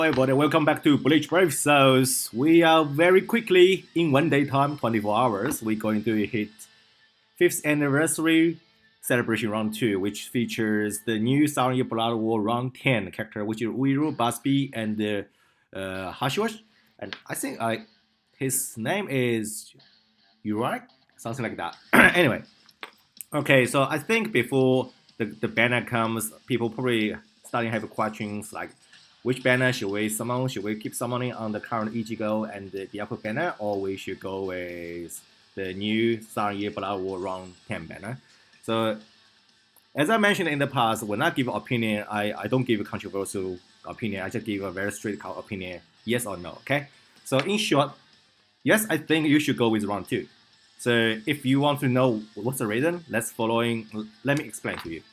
everybody, welcome back to Bleach Brave Souls. We are very quickly, in one day time, 24 hours, we're going to hit 5th anniversary celebration round 2, which features the new Sound Blood War round 10 character, which is Uiru, bazz-b, and Hashiwash. And I think his name is Yurai, something like that. Anyway, okay, so I think before the banner comes, people probably starting to have questions like, which banner should we summon? Should we keep summoning on the current Ichigo and the Byakuya banner, or we should go with the new Sound Blood War round 10 banner? So, as I mentioned in the past, when I give an opinion, I don't give a controversial opinion. I just give a very straight opinion, yes or no. Okay. So in short, yes, I think you should go with round 2. So if you want to know what's the reason, let me explain to you.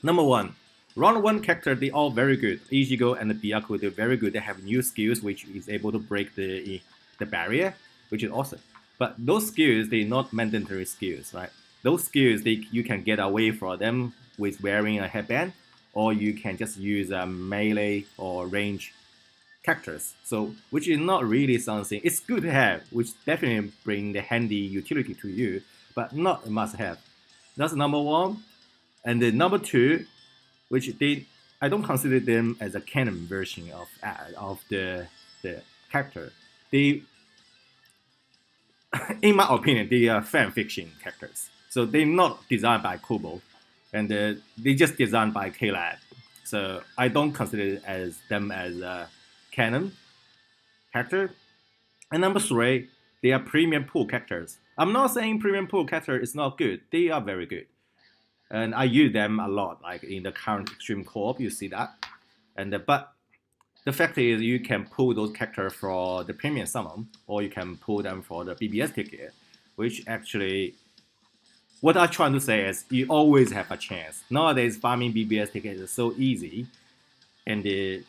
Number 1, round 1 character, they all very good. Ichigo and the Byakuya, they're very good. They have new skills which is able to break the barrier, which is awesome. But those skills, they're not mandatory skills, right? Those skills, you can get away from them with wearing a headband, or you can just use a melee or range characters. So, which is not really something, it's good to have, which definitely bring the handy utility to you, but not a must have. That's number 1. And the number 2, which I don't consider them as a canon version of the character. They, in my opinion, they are fan fiction characters. So they're not designed by Kubo, and they just designed by K-Lab. So I don't consider them as a canon character. And number 3, they are premium pool characters. I'm not saying premium pool character is not good. They are very good. And I use them a lot, like in the current Extreme Co-op, you see that. But the fact is, you can pull those characters for the premium summon, or you can pull them for the BBS ticket, which actually, what I'm trying to say is, you always have a chance. Nowadays, farming BBS tickets is so easy, and you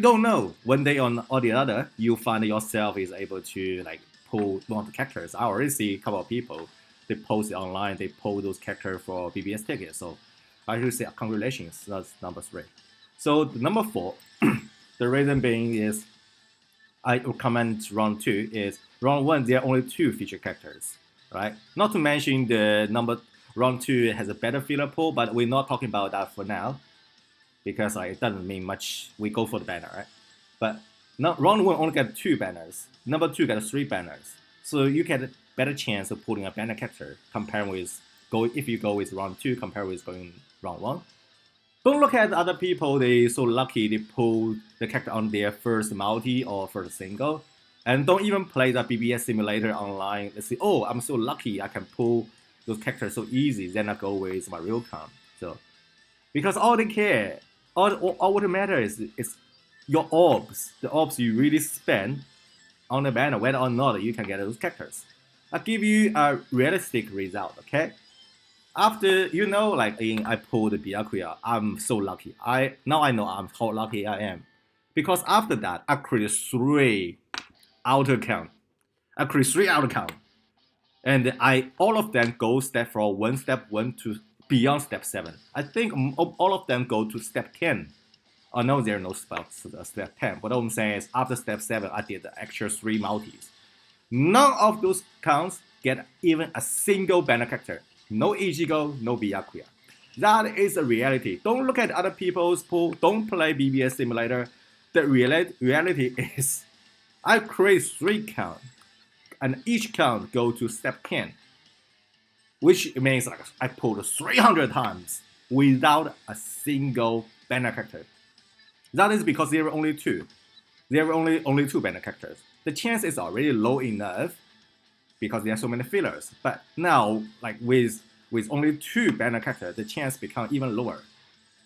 don't know, one day or the other, you find yourself is able to like pull one of the characters. I already see a couple of people, they post it online, they pull those characters for BBS tickets. So I should say congratulations. That's number 3. So the number 4, the reason being is I recommend round 2 is round 1, there are only 2 feature characters, right? Not to mention round 2 has a better filler pool, but we're not talking about that for now because it doesn't mean much. We go for the banner, right? But round 1 only get 2 banners. Number 2 got 3 banners. So you get a better chance of pulling a banner character compared with if you go with round 2 compared with going round 1. Don't look at other people, they so lucky they pull the character on their first multi or first single. And don't even play the BBS simulator online. They say, oh, I'm so lucky I can pull those characters so easy, then I go with my real count. So because all they care, all what matters is your orbs, the orbs you really spend on the banner, whether or not you can get those characters. I'll give you a realistic result, okay? After, I pulled the Byakuya, I'm so lucky. Now I know how lucky I am. Because after that, I created 3 outer count. And all of them go step from step 1 to beyond step 7. I think all of them go to step 10. I know there are no step 10, but what I'm saying is after step 7, I did the extra 3 multis. None of those counts get even a single banner character. No Ichigo, no Byakuya. That is the reality. Don't look at other people's pool. Don't play BBS Simulator. The reality is I create 3 count, and each count go to step 10, which means like I pulled 300 times without a single banner character. That is because there are only 2. There are only 2 banner characters. The chance is already low enough because there are so many fillers. But now, like with only 2 banner characters, the chance becomes even lower.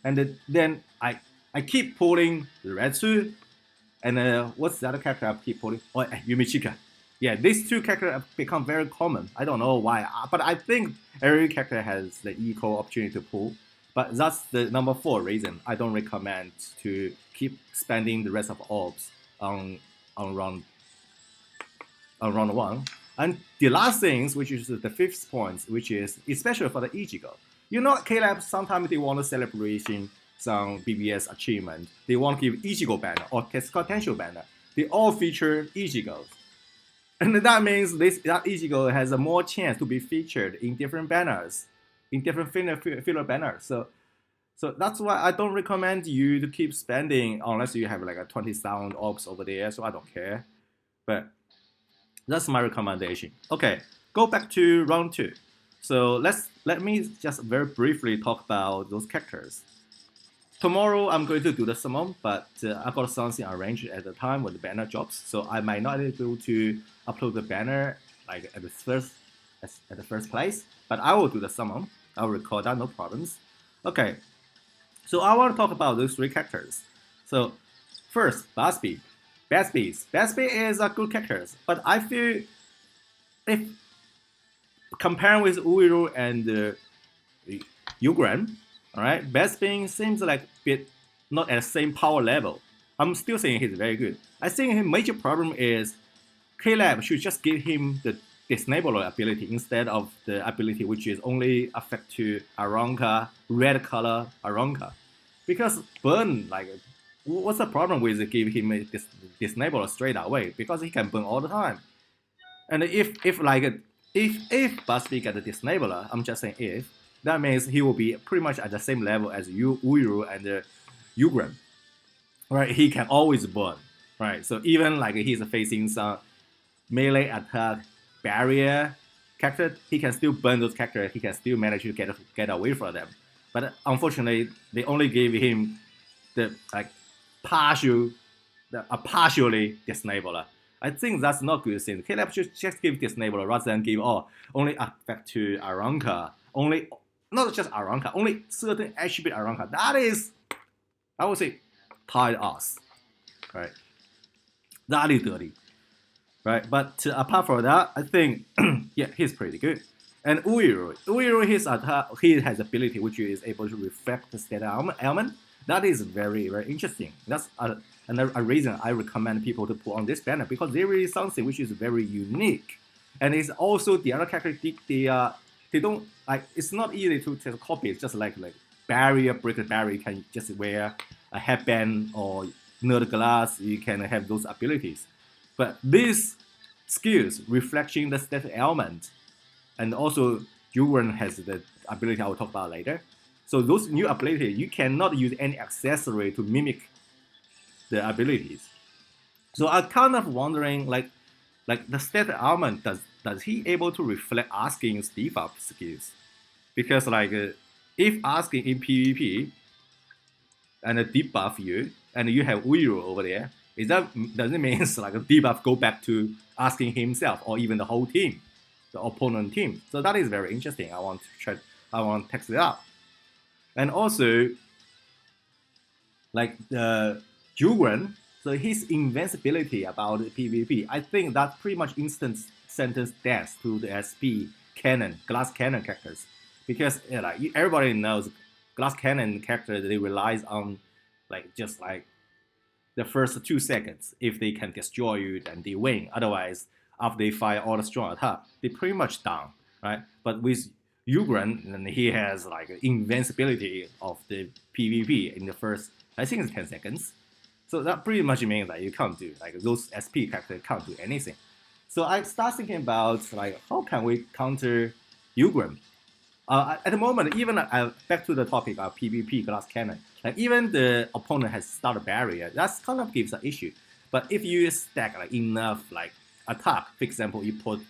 And then I keep pulling the Retsu, and what's the other character I keep pulling? Oh, Yumichika. Yeah, these 2 characters have become very common. I don't know why, but I think every character has the equal opportunity to pull. But that's the number 4 reason I don't recommend to keep spending the rest of orbs on round 1. And the last things, which is the 5th point, which is especially for the Ichigo. K-Lab sometimes they want a some BBS achievement, they want to give Ichigo banner or potential banner. They all feature Ichigos. And that means that Ichigo has a more chance to be featured in different banners, in different filler banners. So that's why I don't recommend you to keep spending unless you have like a 20,000 orbs over there. So I don't care. But that's my recommendation. Okay, go back to round 2. So let me just very briefly talk about those characters. Tomorrow I'm going to do the summon, but I got something arranged at the time when the banner drops, so I might not be able to upload the banner like at the first place. But I will do the summon. I will record that, no problems. Okay, so I want to talk about those 3 characters. So first, bazz-b. bazz-b is a good character, but I feel if comparing with Uiru and Yugren, all right, bazz-b seems like a bit not at the same power level. I'm still saying he's very good. I think his major problem is K-Lab should just give him the disabler ability instead of the ability which is only affect to Aranka, red color Aranka. Because burn, like, what's the problem with give him a disabler straight away? Because he can burn all the time. And if bazz-b get a disabler, I'm just saying if, that means he will be pretty much at the same level as Uiru and Yugren. Right? He can always burn. Right? So even like he's facing some melee attack barrier character, he can still burn those characters. He can still manage to get away from them. But unfortunately, they only gave him the partially disabler. I think that's not good thing. K-Lab should just give disabler rather than give only affect to Aranka, only not just Aranka, only certain attribute Aranka. That is, I would say, tied us, right? That is dirty, right? But apart from that, I think, yeah, he's pretty good. And Uiru, his attack, he has ability which is able to reflect the stat element. That is very, very interesting. That's a reason I recommend people to put on this banner, because there is something which is very unique. And it's also the other character, they don't, like, it's not easy to copy. It's just like barrier, break the barrier. You can just wear a headband or nerd glass. You can have those abilities. But these skills, reflecting the stat element, and also Yugren has the ability I will talk about later. So those new abilities, you cannot use any accessory to mimic the abilities. So I'm kind of wondering, like the stat element, does he able to reflect Asking's debuff skills? Because if Asking in PvP and a debuff you, and you have Uiru over there, does it mean like a debuff go back to Asking himself or even the whole team, the opponent team? So that is very interesting. I want to test it out. And also, like the Yugren, so his invincibility about PvP, I think that pretty much instant sentence death to the SP cannon, glass cannon characters. Because everybody knows glass cannon characters, they relies on just the first 2 seconds. If they can destroy you, then they win. Otherwise, after they fire all the strong attack, they pretty much down, right? But with Yugren, he has invincibility of the PvP in the first, I think it's 10 seconds. So that pretty much means that you can't do, those SP characters can't do anything. So I start thinking about how can we counter Yugren? At the moment, even back to the topic of PvP glass cannon, even the opponent has started barrier, that kind of gives an issue. But if you stack enough attack, for example, you put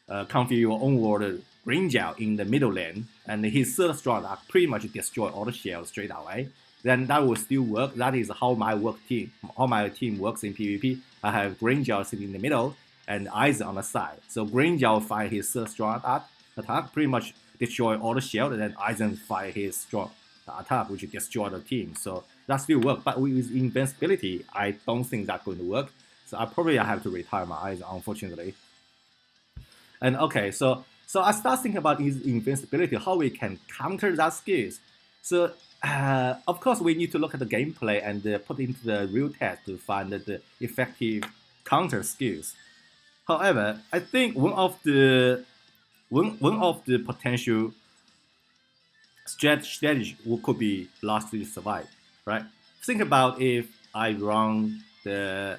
configure your own world Grinjal in the middle lane, and his third strong attack pretty much destroy all the shells straight away, then that will still work. That is how my team works in PvP. I have Grinjal sitting in the middle and Aizen on the side. So Grinjal fire his third strong attack, pretty much destroy all the shield, and then Aizen fire his strong attack, which destroy the team. So that still works. But with invincibility, I don't think that's going to work. So I have to retire my Aizen, unfortunately. And okay, so I start thinking about his invincibility, how we can counter that skills. So of course, we need to look at the gameplay and put into the real test to find the effective counter skills. However, I think one of the potential strategy could be last to survive, right? Think about if I run the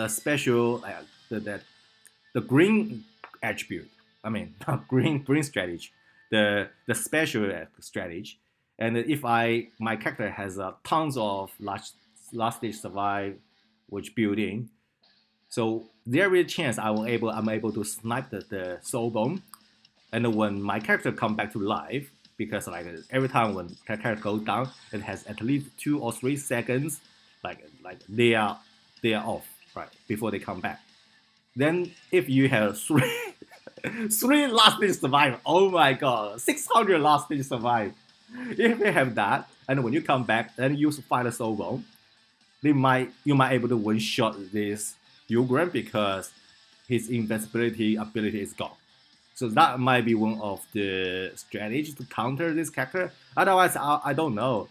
special the green attribute. I mean, not green strategy, the special strategy. And if my character has tons of last stage survive, which built in, so there is a chance I'm able to snipe the soul bomb, and when my character come back to life, because like every time when the character goes down, it has at least 2 or 3 seconds, like they are off right before they come back. Then if you have three last stage survive, oh my god, 600 last stage survive. If you have that, and when you come back, then you find a soul bomb, you might able to one shot this Ugram because his invincibility ability is gone. So that might be one of the strategies to counter this character. Otherwise, I don't know.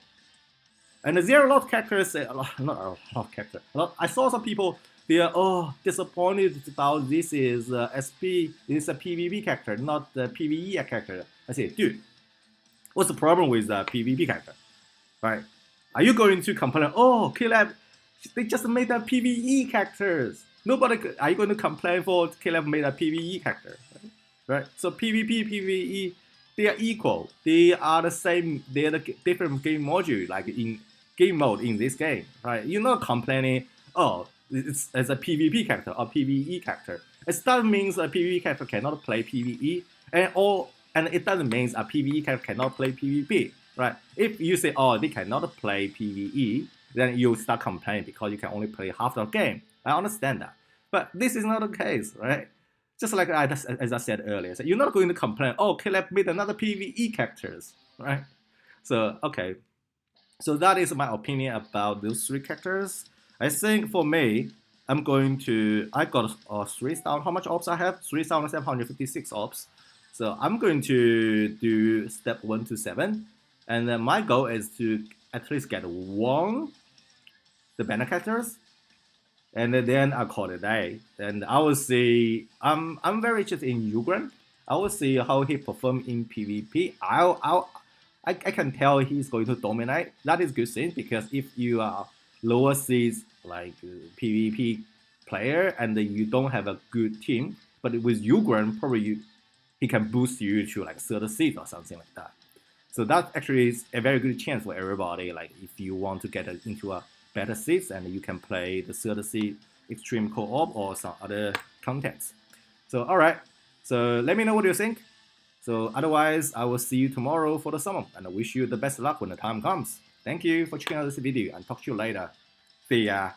And there are a lot of characters, not a lot of characters. I saw some people, they are disappointed about this is SP, this is a PvP character, not the PvE character. I say, dude, what's the problem with the PvP character? Right? Are you going to complain, oh, Killab, they just made a PvE characters. Are you going to complain for Killab made a PvE character? Right? So PvP, PvE, they are equal. They are the same, they are the different game module, like in game mode in this game, right? You're not complaining, oh, it's a PvP character or PvE character. It doesn't mean a PvE character cannot play PvE, and it doesn't mean a PvE character cannot play PvP, right? If you say, oh, they cannot play PvE, then you start complaining because you can only play half the game. I understand that. But this is not the case, right? Just like as I said earlier, so you're not going to complain, oh, Caleb made another PvE characters, right? So, okay. So that is my opinion about those 3 characters. I think for me, I got 3,000, how much ops I have? 3,756 ops. So I'm going to do step 1 to 7. And then my goal is to at least get 1 the banner characters, and then I call it a day. And I will see. I'm very interested in Ugram. I will see how he perform in PvP. I can tell he's going to dominate. That is good thing because if you are lower seeds like PvP player and you don't have a good team, but with Ugram probably he can boost you to like 3rd seed or something like that. So that actually is a very good chance for everybody. Like if you want to get into a better seeds and you can play the 3rd seed extreme co-op or some other contents. So alright, so let me know what you think. So otherwise, I will see you tomorrow for the summon, and I wish you the best luck when the time comes. Thank you for checking out this video, and talk to you later. See ya.